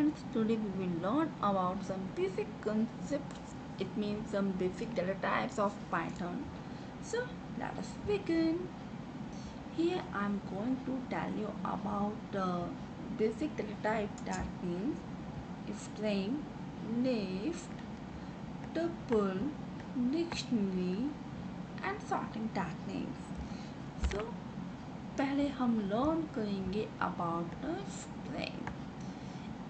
friends, today we will learn about some basic concepts. It means some basic data types of Python. So let us begin. Here I am going to tell you about the basic data type, that means string, list, tuple, dictionary and sorting techniques. So पहले हम learn करेंगे about the string.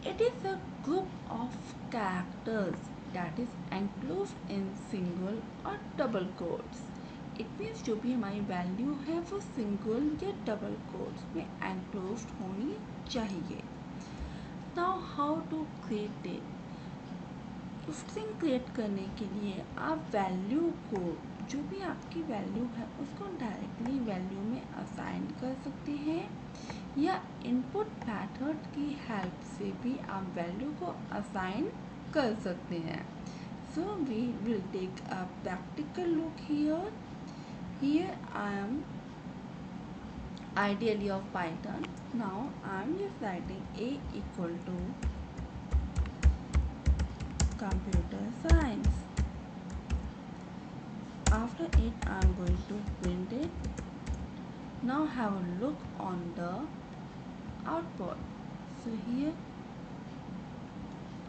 It is a group of characters that is enclosed in single or double quotes. It means जो भी हमारी value है वो single या double quotes में enclosed होनी चाहिए. Now how to create it? String create करने के लिए आप वैल्यू को, जो भी आपकी वैल्यू है उसको डायरेक्टली वैल्यू में असाइन कर सकते हैं या इनपुट मेथड की हेल्प से भी आप वैल्यू को असाइन कर सकते हैं. So we will take a practical look here. Here I am ideally of Python. Now I am just writing a equal to computer science. After it I am going to print it. Now have a look on the output. So here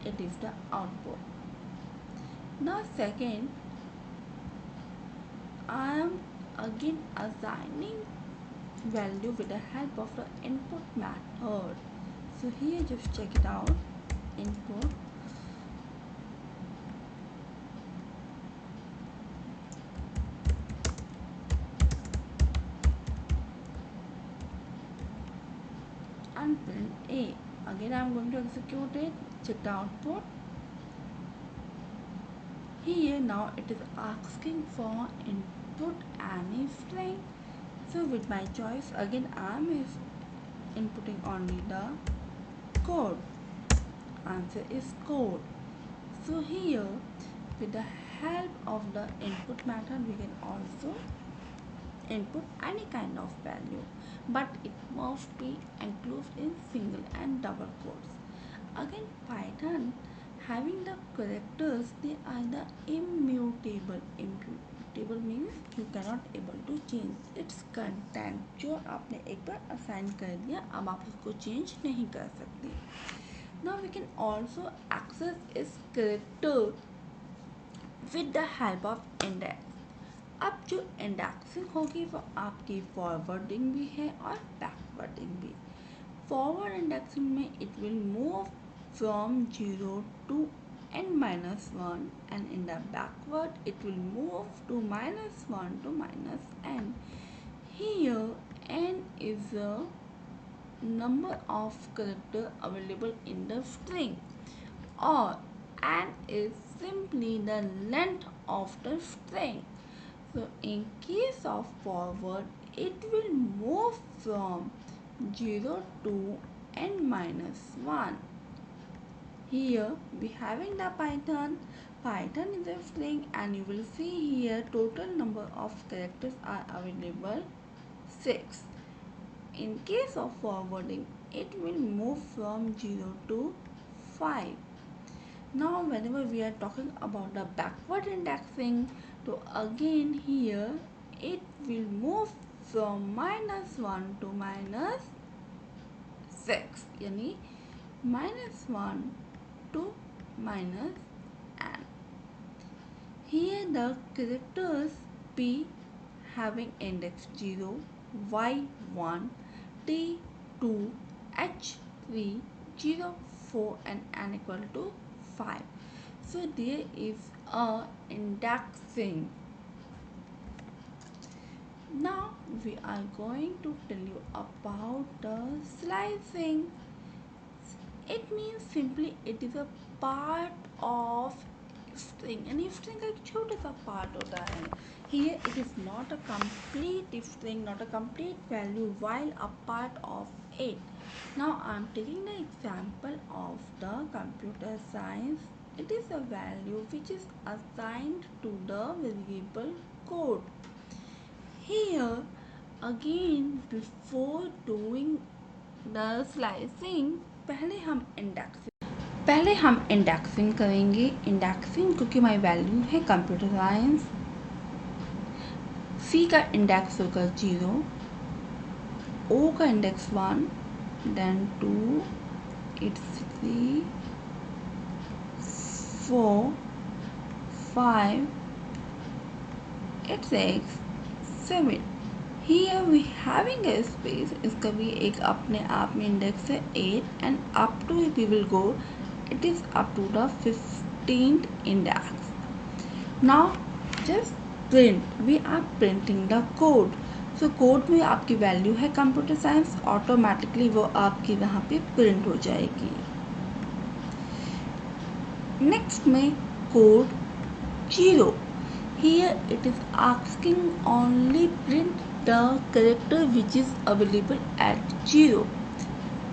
it is the output. Now second, I am again assigning value with the help of the input method. So here just check it out. Input and print A. Again I am going to execute it. Check the output. Here now it is asking for input any string. So with my choice, again I am inputting only the code. Answer is code. So here with the help of the input method we can also input any kind of value, but it must be enclosed in single and double quotes. Again Python having the characters, they are the immutable. Immutable means you cannot able to change its content. जो आपने एक बार assign कर दिया, अब आप उसको change नहीं कर सकते. Now we can also access its character with the help of index. अब जो इंडेक्सिंग होगी वो आपकी फॉरवर्डिंग भी है और बैकवर्डिंग भी. फॉरवर्ड इंडेक्सिंग में it will move from 0 to n-1 and in the backward it will move to -1 to -n. Here n is a number of character available in the string, or n is simply the length of the string. So in case of forward, it will move from 0 to n-1. Here we having the Python. Python is a string and you will see here total number of characters are available 6. In case of forwarding, it will move from 0 to 5. Now whenever we are talking about the backward indexing, so again here it will move from -1 to -6, yani -1 to -n. Here the characters P having index 0, Y1, T2, H3, 0, 4 and n equal to 5. So there is a indexing. Now we are going to tell you about the slicing. It means simply it is a part of string, and string का एक छोटा सा part होता है. Here it is not a complete string, not a complete value, while a part of it. Now I am taking the example of the computer science. It is a value which is assigned to the variable code. Here again, before doing the slicing, पहले हम indexing. पहले हम indexing करेंगे। Indexing क्योंकि हमारी value है computer science, सी का index होगा 0, ओ का index 1, then 2, it's 3, 4, 5, it's 6, 7. Here we having a space, इसका भी एक अपने आप में इंडेक्स है 8 and up to we will go, it is up to the 15th index. Now just print, we are printing the code. So code में आपकी value है कंप्यूटर साइंस, ऑटोमेटिकली वो आपकी यहाँ पे प्रिंट हो जाएगी। नेक्स्ट में code 0, here it is asking only print the character which is available at 0.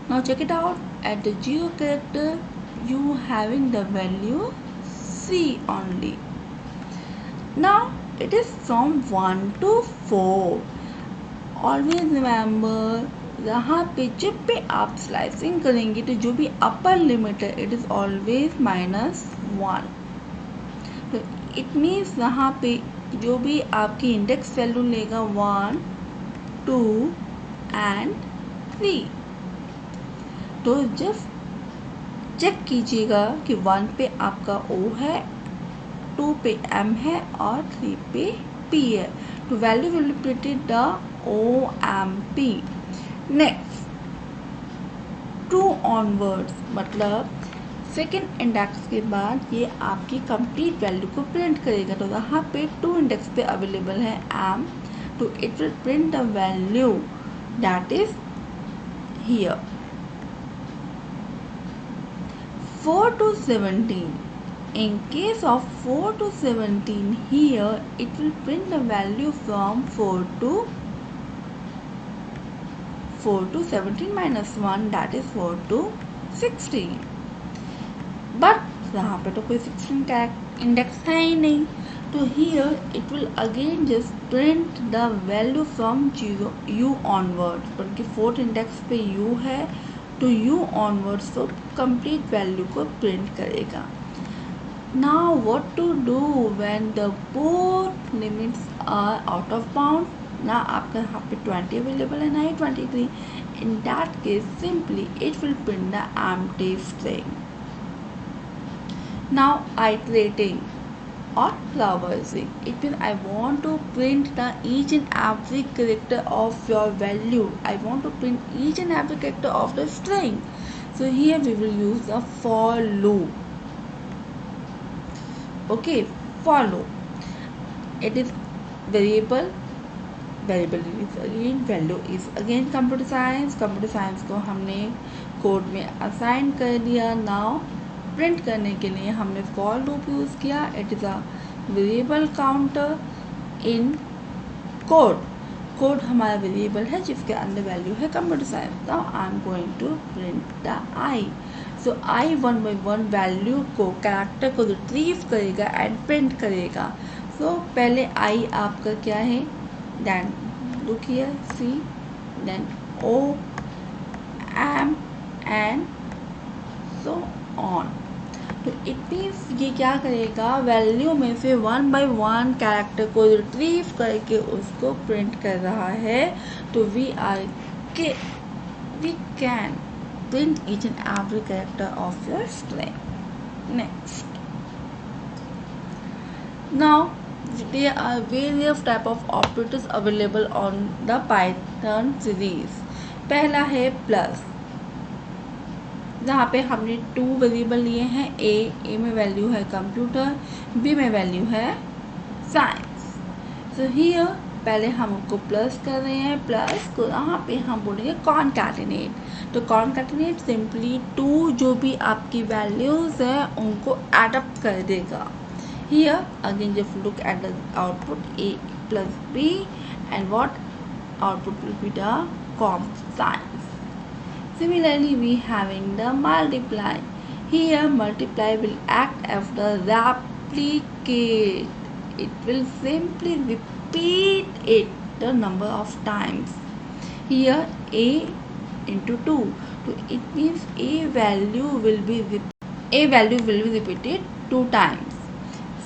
Now check it out, at the 0 character you having the value C only. Now it is from 1 to 4. Always remember, यहाँ पे जब भी आप slicing करेंगे तो जो भी upper limit है इट इज ऑलवेज -1। तो इट मीन्स यहाँ पे जो भी आपकी इंडेक्स वैल्यू लेगा 1, 2 एंड 3। तो जस्ट चेक कीजिएगा कि 1 पे आपका O है, 2 पे M है और 3 पे P है। तो value will be printed the OMP। Next 2 onwards, मतलब सेकेंड इंडेक्स के बाद ये आपकी कंप्लीट वैल्यू को प्रिंट करेगा। तो यहाँ पे 2 इंडेक्स पे अवेलेबल है M, तो it will print the value that is here 4 to 17. In case of 4 to 17, here it will print the value from 4 to 17 minus 1, that is 4 to 16. But यहाँ पे तो कोई 16 का इंडेक्स है ही नहीं, तो here it will again just print the value from 0 U onwards, बल्कि 4th index पे U है तो U onwards तो कंप्लीट वैल्यू को प्रिंट करेगा। Now what to do when the both limits are out of bound? ना आपका यहाँ पे 20 अवेलेबल है ना ही 23। In that case simply it will print the empty string. Now iterating or traversing, it means I want to print the each and every character of your value. I want to print each and every character of the string. So here we will use the for loop. Okay, for loop, it is variable, variable is again, value is again computer science. Computer science को हमने code में assign कर दिया। Now print करने के लिए हमने for loop use किया। It is a variable counter in code. Code हमारा वेरिएबल है जिसके अंदर वैल्यू है computer science. Now I am going to print the I. So I 1 by 1 value को, कैरेक्टर को रिट्रीव करेगा एंड प्रिंट करेगा। सो पहले आई आपका क्या है, then look here, C, then O, M and so on. तो इट मीन्स ये क्या करेगा, वैल्यू में से 1 by 1 कैरेक्टर को रिट्रीव करके उसको प्रिंट कर रहा है। तो we can print each and every character of your string. Next, now there are various type of operators available on the Python series. पहला है प्लस, जहाँ पे हमने 2 वेरिएबल लिए हैं। ए में वैल्यू है कंप्यूटर, बी में वैल्यू है साइंस। सो हियर पहले हम उसको प्लस कर रहे हैं। प्लस को यहाँ पे हम बोलेंगे कॉनकैटिनेट। तो कॉनकैटिनेट सिंपली 2 जो भी आपकी वैल्यूज़ है उनको एडअप कर देगा। Here again just look at the output, A plus B, and what output will be the comp signs. Similarly we having the multiply. Here multiply will act as the replicate. It will simply repeat it the number of times. Here A into 2, so it means A value will be a value will be repeated 2 times.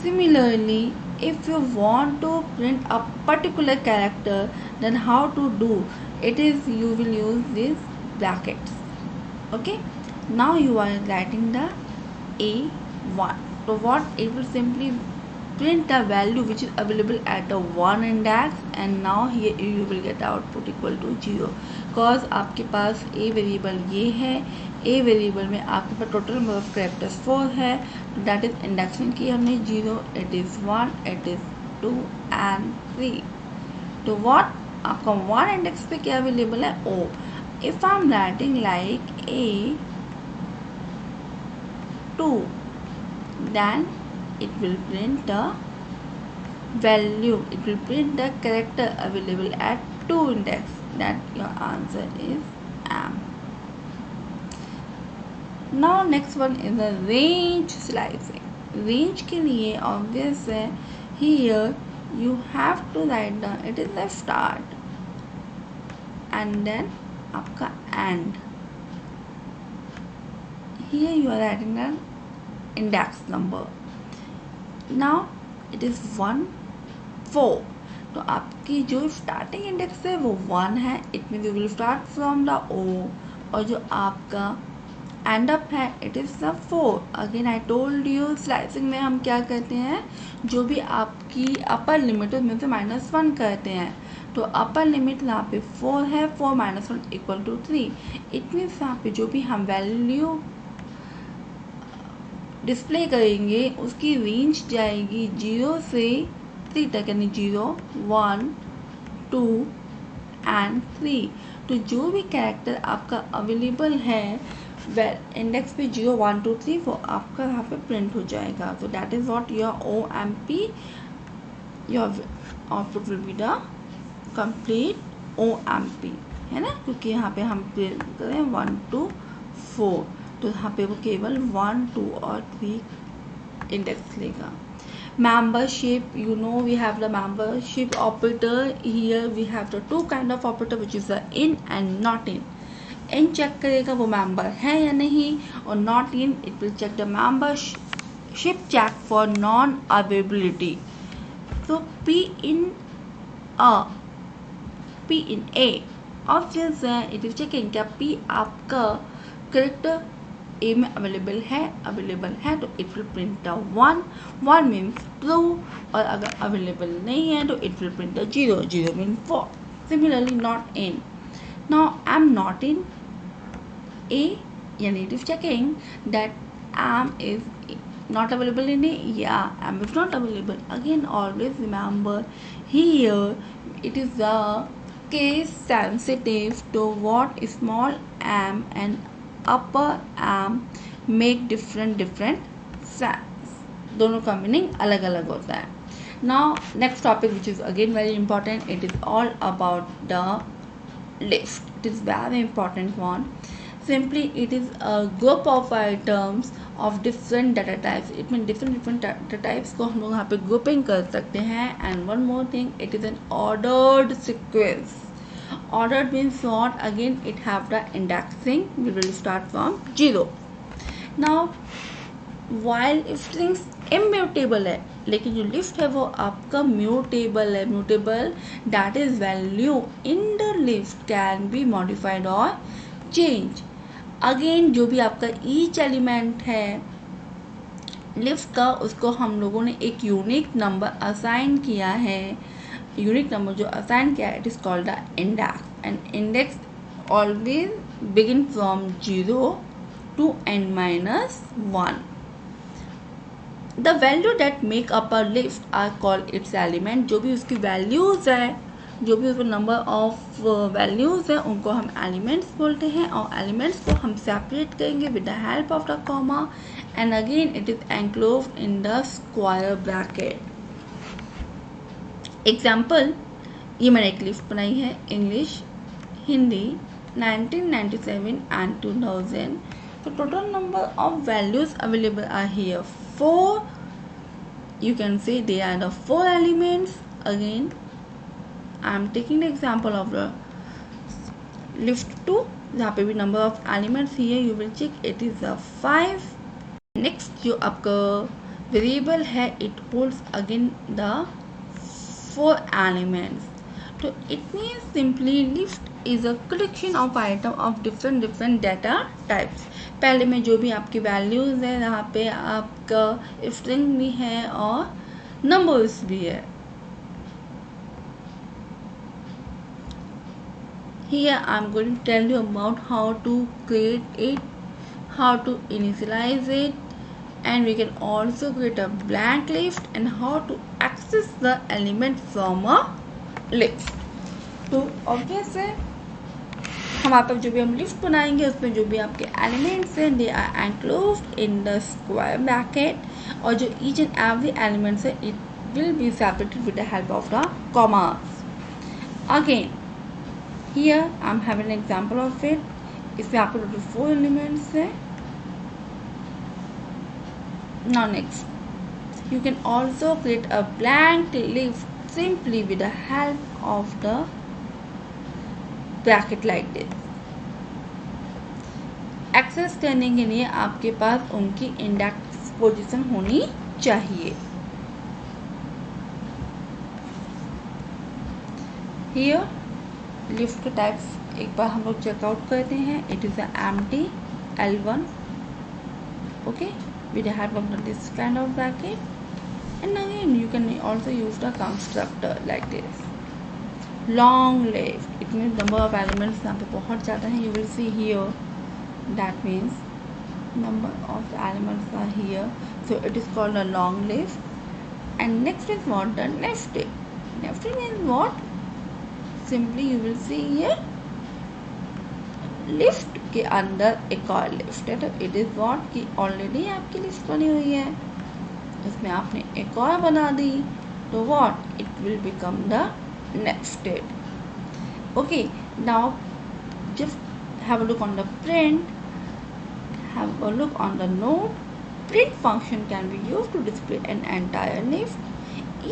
Similarly, if you want to print a particular character, then how to do it is you will use these brackets. Okay, now you are writing the A1. So what it will simply print the value which is available at the 1 index, and now here you will get output equal to 0 cause आपके पास a variable ये है. a variable में आपके पास total number of characters 4 है, that is indexing की हमने 0, it is 1, it is 2 and 3. तो what आपका 1 इंडेक्स पे क्या अवेलेबल है o. If I am writing like a2, then it will print the value, it will print the character available at 2 index, that your answer is M. Now next one is the range slicing. Range के लिए obvious है, here you have to write down it is the start and then आपका end. Here you are writing the index number. Now it is 1 4. तो आपकी जो starting index है वो 1 है, it mean you will start from the O, और जो आपका एंड अप है it is the 4. Again I told you slicing में हम क्या करते हैं, जो भी आपकी अपर लिमिट है उसमें से -1 करते हैं. तो अपर लिमिट यहाँ पे 4 है, 4 - 1 इक्वल टू 3. इट मीन्स यहाँ पे जो भी हम वैल्यू डिस्प्ले करेंगे उसकी रेंज जाएगी 0 से 3 तक, यानी 0 1 2 एंड 3. तो जो भी कैरेक्टर आपका अवेलेबल है इंडेक्स पे 0 1 2 3 वो आपका यहाँ पे प्रिंट हो जाएगा. तो that is what your OMP, your output will be the complete OMP, है ना, क्योंकि यहाँ पे हम प्रिंट करें 1 2 4, तो यहाँ पे वो केवल 1 2 और 3 इंडेक्स लेगा. Membership, you know we have the membership operator. Here we have the two kind of operator which is the in and not in. In check करेगा वो member है या नहीं, और not in it will check the membership check for non availability. So P in A obvious है, it is checking क्या P आपका character A में अवेलेबल है तो it will print the 1 means true, और अगर अवेलेबल नहीं है तो it will print the 0 means false. Similarly not in, now I am not in A, यानी it is checking that M is not available in A, yeah, M is not available. Again always remember here it is the case sensitive to what small m and upper m make different sounds. दोनों का meaning अलग अलग होता है. Now next topic which is again very important, it is all about the list. It is very important one. Simply it is a group of items of different data types. It means different data types को हम लोग यहाँ पे grouping कर सकते हैं. And one more thing, it is an ordered sequence. Ordered means what? Again it have the indexing. We will start from 0. Now while strings immutable है, लेकिन जो लिस्ट है वो आपका म्यूटेबल है. Mutable that is value in the list can be modified or changed. Again जो भी आपका ईच एलिमेंट है लिस्ट का, उसको हम लोगों ने एक यूनिक नंबर असाइन किया है. यूनिक नंबर जो असाइन किया है it is called the index. And index always begin from 0 to n-1. The value that make up a list are called its element. जो भी उसकी वैल्यूज है, जो भी उसमें नंबर ऑफ वैल्यूज है उनको हम एलिमेंट्स बोलते हैं, और एलिमेंट्स को हम सेपरेट करेंगे with the help of the comma. And again it is enclosed in the square bracket. Example, ये मैंने एक लिस्ट बनाई है इंग्लिश हिंदी 1997 एंड 2000. तो total number of values available are here 4. You can say they are the 4 elements. Again I am taking the example of the list 2. जहाँ पे भी number of elements here you will check it is the 5. Next जो आपका variable है it holds again the 4 elements. तो it मीन्स simply list is a collection of item of different data types. पहले में जो भी आपकी वैल्यूज है यहाँ पे आपका स्ट्रिंग भी है और नंबर्स भी है. Here I am going to tell you about how to create it, how to initialize it, and we can also create a blank list and how to access the element from a list. तो obvious है हमारे पास जो भी हम list बनाएंगे उसमें जो भी आपके एलिमेंट्स हैं they are enclosed in the square bracket और जो ईच एंड एवरी एलिमेंट्स है it will be separated with the help of the commas. Again here I'm having an example of it. इसमें आपको टोटल 4 एलिमेंट्स है. Now next you can also create a blank list simply with the help of the bracket like this. Access करने के लिए आपके पास उनकी index position होनी चाहिए. Here लिस्ट के टाइप्स एक बार हम लोग चेकआउट करते हैं. It is empty L1 okay with the help of this kind of bracket and again you can also use the constructor like this. Long list it means number of elements यहाँ पे बहुत ज़्यादा है. You will see here that means number of elements are here so it is called a long list. And next is what the nested. Nested means what simply you will सी ये list के अंदर एक और list है. तो it is what कि already आपकी list बनी हुई है उसमें आपने एक और बना दी तो what it will become the nested. Okay now just have a look on the print, have a look on the note. Print function can be used to display an entire list.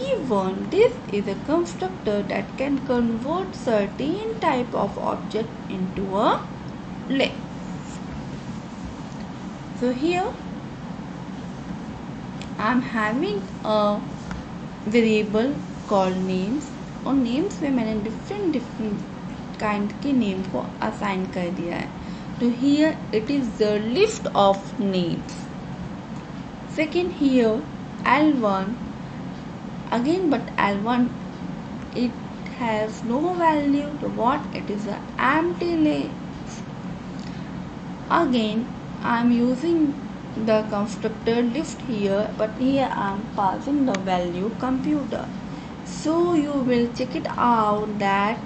Even this is a constructor that can convert certain type of object into a list. So here I am having a variable called names और names में मैंने different kind के name को assign कर दिया है. तो here it is the list of names. Second here L1 again but L1 it has no value to what it is an empty list. Again I am using the constructor list here but here I am passing the value computer. So you will check it out that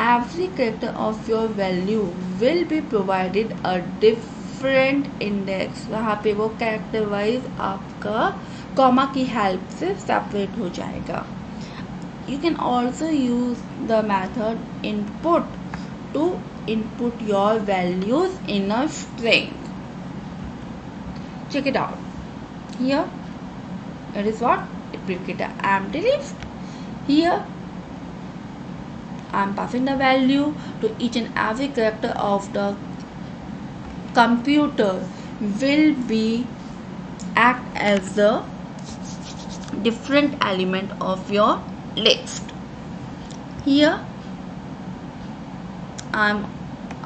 every character of your value will be provided a different index. वहाँ पे वो character wise आपका comma की help से separate हो जाएगा. You can also use the method input to input your values in a string. Check it out. Here it is what it will get a empty list. Here I am passing the value to each and every character of the computer will be act as the different element of your list. Here I am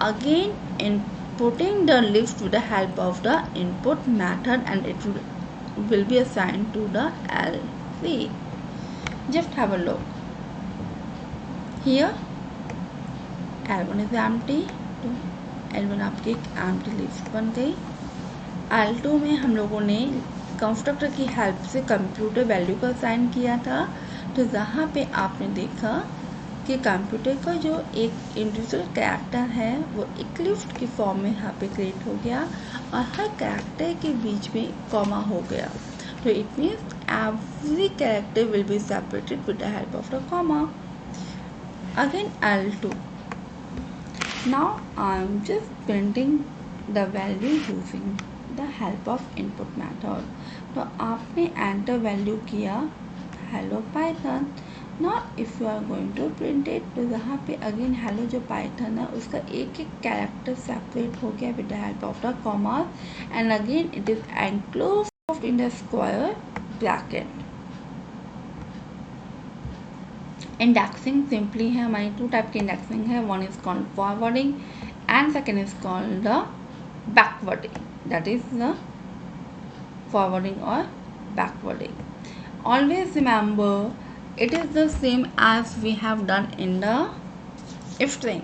again inputting the list with the help of the input method and it will be assigned to the LC. Just have a look. Here L1 is empty तो L1 आपकी एक empty list बन गई. L2 में हम लोगों ने constructor की हेल्प से कंप्यूटर वैल्यू को असाइन किया था. तो जहाँ पे आपने देखा कि कंप्यूटर का जो एक इंडिविजुअल कैरेक्टर है वो एक लिस्ट की फॉर्म में यहाँ पे क्रिएट हो गया और हर कैरेक्टर के बीच में कॉमा हो गया. तो it means every character will be separated with the help of the comma. Again L2. Now I am just printing the value using the help of input method. तो आपने एंटर वैल्यू किया hello Python ना if you are going to print it, तो यहाँ पे again hello जो Python है उसका एक एक कैरेक्टर सेपरेट हो गया with the help of the commas and again it is enclosed in the square bracket. Indexing simply है, हमारी टू टाइप की इंडेक्सिंग है. One is called forwarding and second is called the backwarding. That is the forwarding or backwarding. Always remember it is the same as we have done in the if string.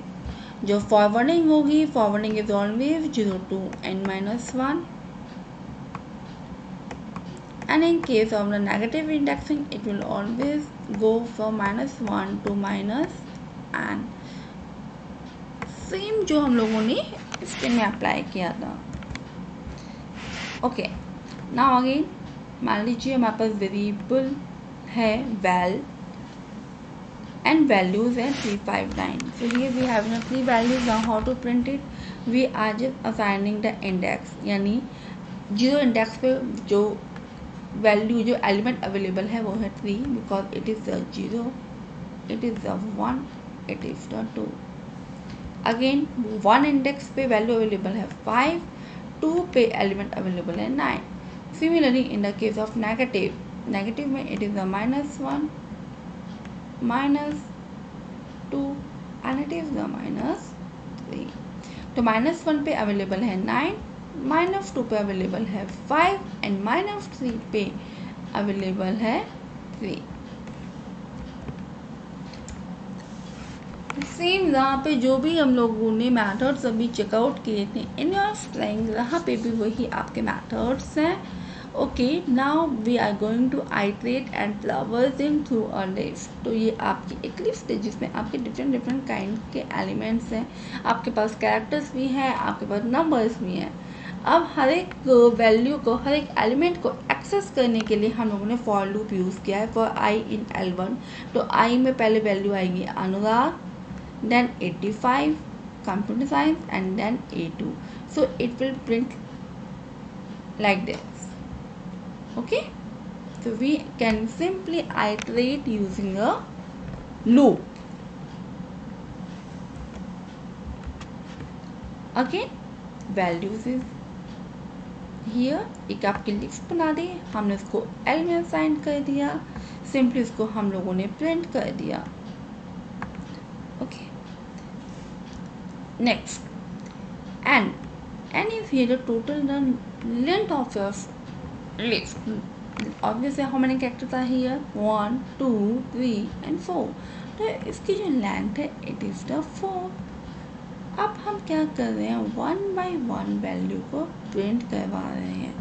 जो forwarding होगी, forwarding is always 0 to n-1, and in case of the negative indexing it will always go from -1 to -n. Same जो हम लोगों ने string में apply किया था. Okay, now again मान लीजिए हमारे पास वेरिएबल है वैल एंड वैल्यूज है 359. So here we have 3 values. Now how to print it, we are just assigning the index, यानी 0 इंडेक्स पे जो वैल्यू जो एलिमेंट अवेलेबल है वो है 3 because it is the 0, it is the 1, it is the 2. Again 1 index पे value available है 5, 2 पे एलिमेंट अवेलेबल है 9. Similarly, in the case of negative में it is a -1, -2 and it is the -3. तो -1 पे अवेलेबल है 9, -2 पे अवेलेबल है 5 एंड -3 पे अवेलेबल है 3. सेम यहाँ पे जो भी हम लोगों ने मेथड्स अभी चेकआउट किए थे इन योर स्ट्रिंग, यहाँ पे भी वही आपके मेथड्स हैं. Okay, now we are going to iterate and traversing through a list. तो ये आपकी एक लिस्ट है जिसमें आपके डिफरेंट काइंड के एलिमेंट्स हैं. आपके पास कैरेक्टर्स भी हैं, आपके पास नंबर्स भी हैं. अब हर एक वैल्यू को, हर एक एलिमेंट को एक्सेस करने के लिए हम लोगों ने फॉर लूप यूज़ किया है. फॉर आई इन L1, तो आई में पहले वैल्यू आएगी अनुराग, then 85 computer science and then A2. So it will print like this. Okay, so we can simply iterate using a loop. Again values is here. एक आपकी list बना दी, हमने उसको L में असाइन कर दिया, सिंपली उसको हम लोगों ने प्रिंट कर दिया. Okay, next, and is here the total the length of your list. Obviously how many characters are here, 1 2 3 and 4. तो इसकी जो लेंथ है इट इज़ द 4. अब हम क्या कर रहे हैं, 1 by 1 वैल्यू को प्रिंट करवा रहे हैं.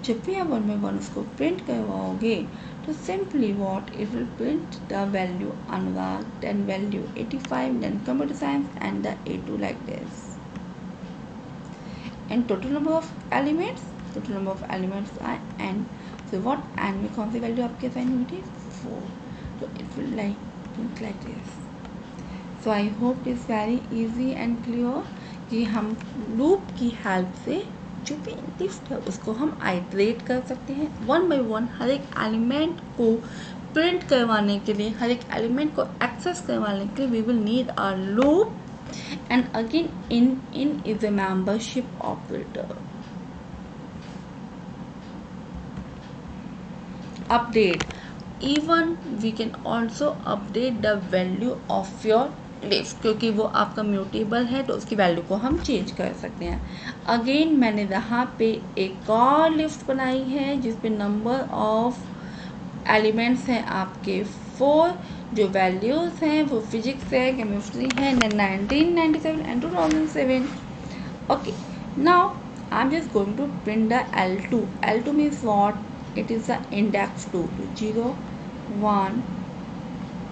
जब भी आप 1 by 1 उसको प्रिंट करवाओगे तो simply what it will print the value Anurag, then value 85, then computer science and the A2 like this. And total number of elements are n. So what n में कौन सी वैल्यू आपकी असाइन हुई थी, 4. तो it will print like this. So I hope it is very easy and clear कि हम loop की help से जो भी लिस्ट है उसको हम आइट्रेट कर सकते हैं 1 by 1. हर एक एलिमेंट को प्रिंट करवाने के लिए, हर एक एलिमेंट को एक्सेस करवाने के लिए we will need a loop. And again in is a membership operator. Update, even we can also update the value of your list, क्योंकि वो आपका म्यूटेबल है तो उसकी वैल्यू को हम चेंज कर सकते हैं. अगेन मैंने यहाँ पे एक और लिस्ट बनाई है जिसपे नंबर ऑफ एलिमेंट्स हैं आपके 4. जो वैल्यूज़ हैं वो फिजिक्स है, केमिस्ट्री है, 1997 and 2007. Okay, now I am just going to print the L2. L2 means what, it is the index 2, 0 1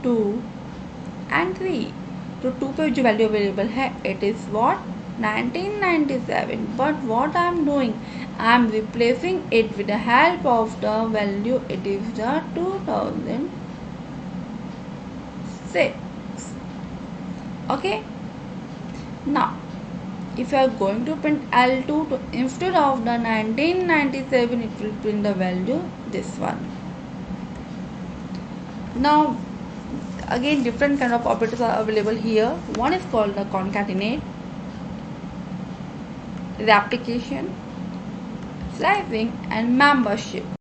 2 and 3. तो 2 पे जो वैल्यू अवेलेबल है it is what 1997. But what I am doing, I am replacing it with the help of the value, it is the 2006. Okay, now if you are going to print L2, to instead of the 1997 it will print the value this one. Now Again, different kind of operators are available here. One is called the concatenate, replication, slicing, and membership.